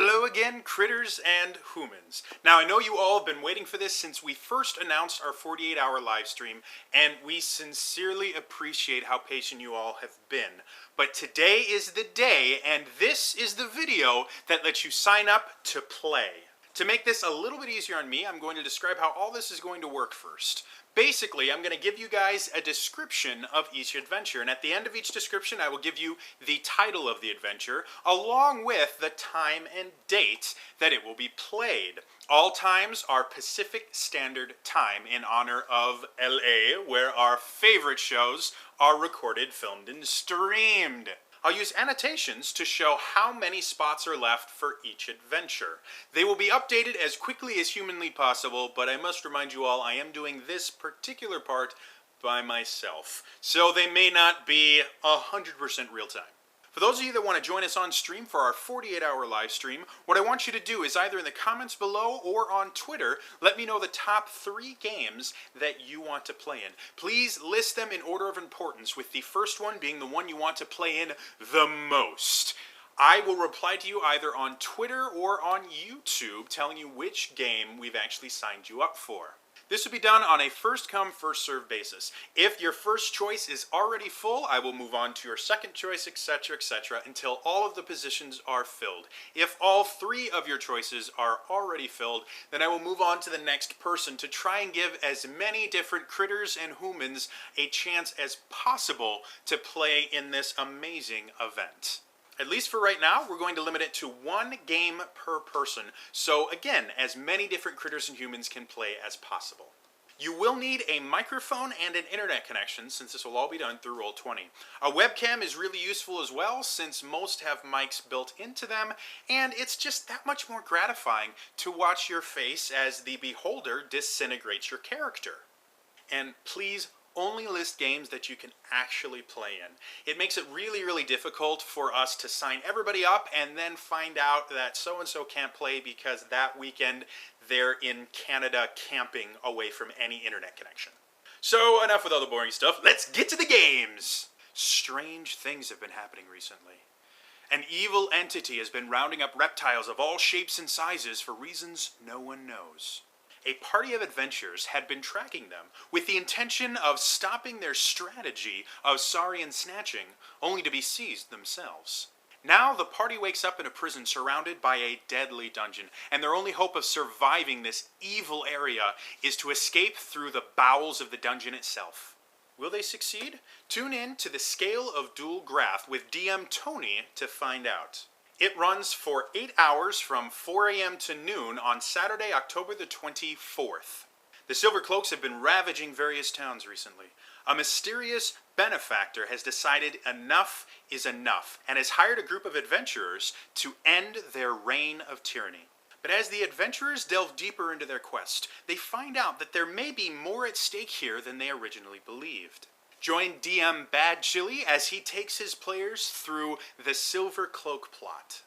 Hello again, critters and humans. Now, I know you all have been waiting for this since we first announced our 48-hour live stream, and we sincerely appreciate how patient you all have been. But today is the day, and this is the video that lets you sign up to play. To make this a little bit easier on me, I'm going to describe how all this is going to work first. Basically, I'm going to give you guys a description of each adventure, and at the end of each description, I will give you the title of the adventure, along with the time and date that it will be played. All times are Pacific Standard Time in honor of LA, where our favorite shows are recorded, filmed, and streamed. I'll use annotations to show how many spots are left for each adventure. They will be updated as quickly as humanly possible, but I must remind you all I am doing this particular part by myself, so they may not be 100% real time. For those of you that want to join us on stream for our 48-hour live stream, what I want you to do is either in the comments below or on Twitter, let me know the top 3 games that you want to play in. Please list them in order of importance, with the first one being the one you want to play in the most. I will reply to you either on Twitter or on YouTube telling you which game we've actually signed you up for. This will be done on a first-come, first-served basis. If your first choice is already full, I will move on to your second choice, etc., until all of the positions are filled. If all 3 of your choices are already filled, then I will move on to the next person to try and give as many different critters and humans a chance as possible to play in this amazing event. At least for right now, we're going to limit it to 1 game per person, so again, as many different critters and humans can play as possible. You will need a microphone and an internet connection, since this will all be done through Roll20. A webcam is really useful as well, since most have mics built into them, and it's just that much more gratifying to watch your face as the beholder disintegrates your character. And please, only list games that you can actually play in. It makes it really difficult for us to sign everybody up and then find out that so-and-so can't play because that weekend they're in Canada camping away from any internet connection. So enough with all the boring stuff, let's get to the games! Strange things have been happening recently. An evil entity has been rounding up reptiles of all shapes and sizes for reasons no one knows. A party of adventurers had been tracking them with the intention of stopping their strategy of saurian snatching, only to be seized themselves. Now the party wakes up in a prison surrounded by a deadly dungeon, and their only hope of surviving this evil area is to escape through the bowels of the dungeon itself. Will they succeed? Tune in to the Scale of Dual Graph with DM Tony to find out. It runs for 8 hours from 4 a.m. to noon on Saturday, October the 24th. The Silver Cloaks have been ravaging various towns recently. A mysterious benefactor has decided enough is enough and has hired a group of adventurers to end their reign of tyranny. But as the adventurers delve deeper into their quest, they find out that there may be more at stake here than they originally believed. Join DM Bad Chili as he takes his players through the Silver Cloak plot.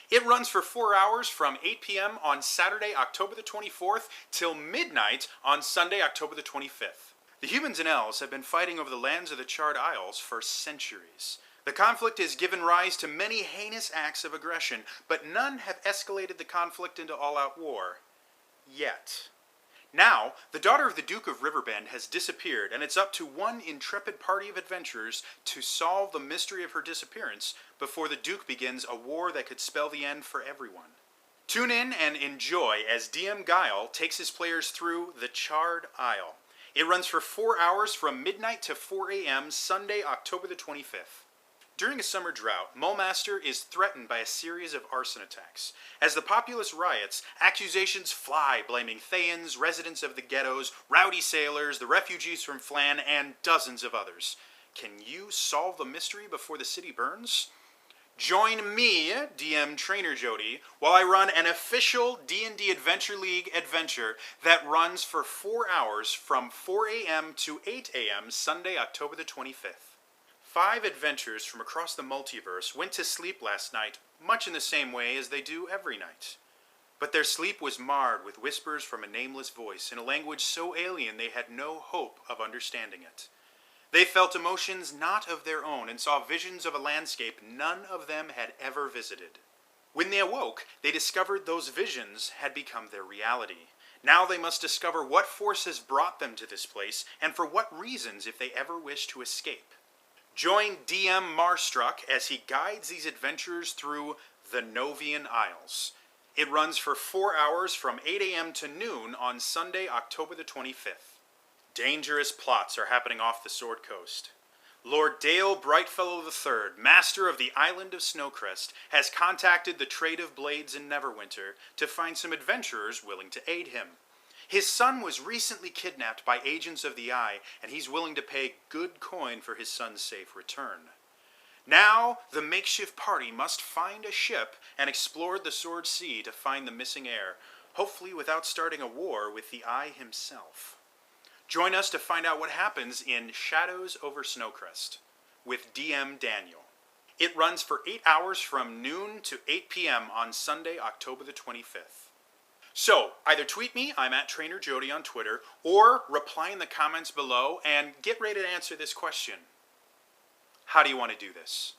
It runs for 4 hours from 8 p.m. on Saturday, October the 24th, till midnight on Sunday, October the 25th. The humans and elves have been fighting over the lands of the Charred Isles for centuries. The conflict has given rise to many heinous acts of aggression, but none have escalated the conflict into all-out war. Yet. Now, the daughter of the Duke of Riverbend has disappeared, and it's up to one intrepid party of adventurers to solve the mystery of her disappearance before the Duke begins a war that could spell the end for everyone. Tune in and enjoy as DM Guile takes his players through the Charred Isle. It runs for 4 hours from midnight to 4 a.m. Sunday, October the 25th. During a summer drought, Mullmaster is threatened by a series of arson attacks. As the populace riots, accusations fly blaming Thayans, residents of the ghettos, rowdy sailors, the refugees from Flan, and dozens of others. Can you solve the mystery before the city burns? Join me, DM Trainer Jody, while I run an official D&D Adventure League adventure that runs for 4 hours from 4 a.m. to 8 a.m. Sunday, October the 25th. 5 adventurers from across the multiverse went to sleep last night, much in the same way as they do every night. But their sleep was marred with whispers from a nameless voice in a language so alien they had no hope of understanding it. They felt emotions not of their own and saw visions of a landscape none of them had ever visited. When they awoke, they discovered those visions had become their reality. Now they must discover what forces brought them to this place, and for what reasons if they ever wish to escape. Join DM Marstruck as he guides these adventurers through the Novian Isles. It runs for 4 hours from 8 a.m. to noon on Sunday, October the 25th. Dangerous plots are happening off the Sword Coast. Lord Dale Brightfellow III, master of the island of Snowcrest, has contacted the Trade of Blades in Neverwinter to find some adventurers willing to aid him. His son was recently kidnapped by agents of the Eye, and he's willing to pay good coin for his son's safe return. Now, the makeshift party must find a ship and explore the Sword Sea to find the missing heir, hopefully without starting a war with the Eye himself. Join us to find out what happens in Shadows over Snowcrest with DM Daniel. It runs for 8 hours from noon to 8 p.m. on Sunday, October the 25th. So, either tweet me, I'm at Trainer Jody on Twitter, or reply in the comments below and get ready to answer this question. How do you want to do this?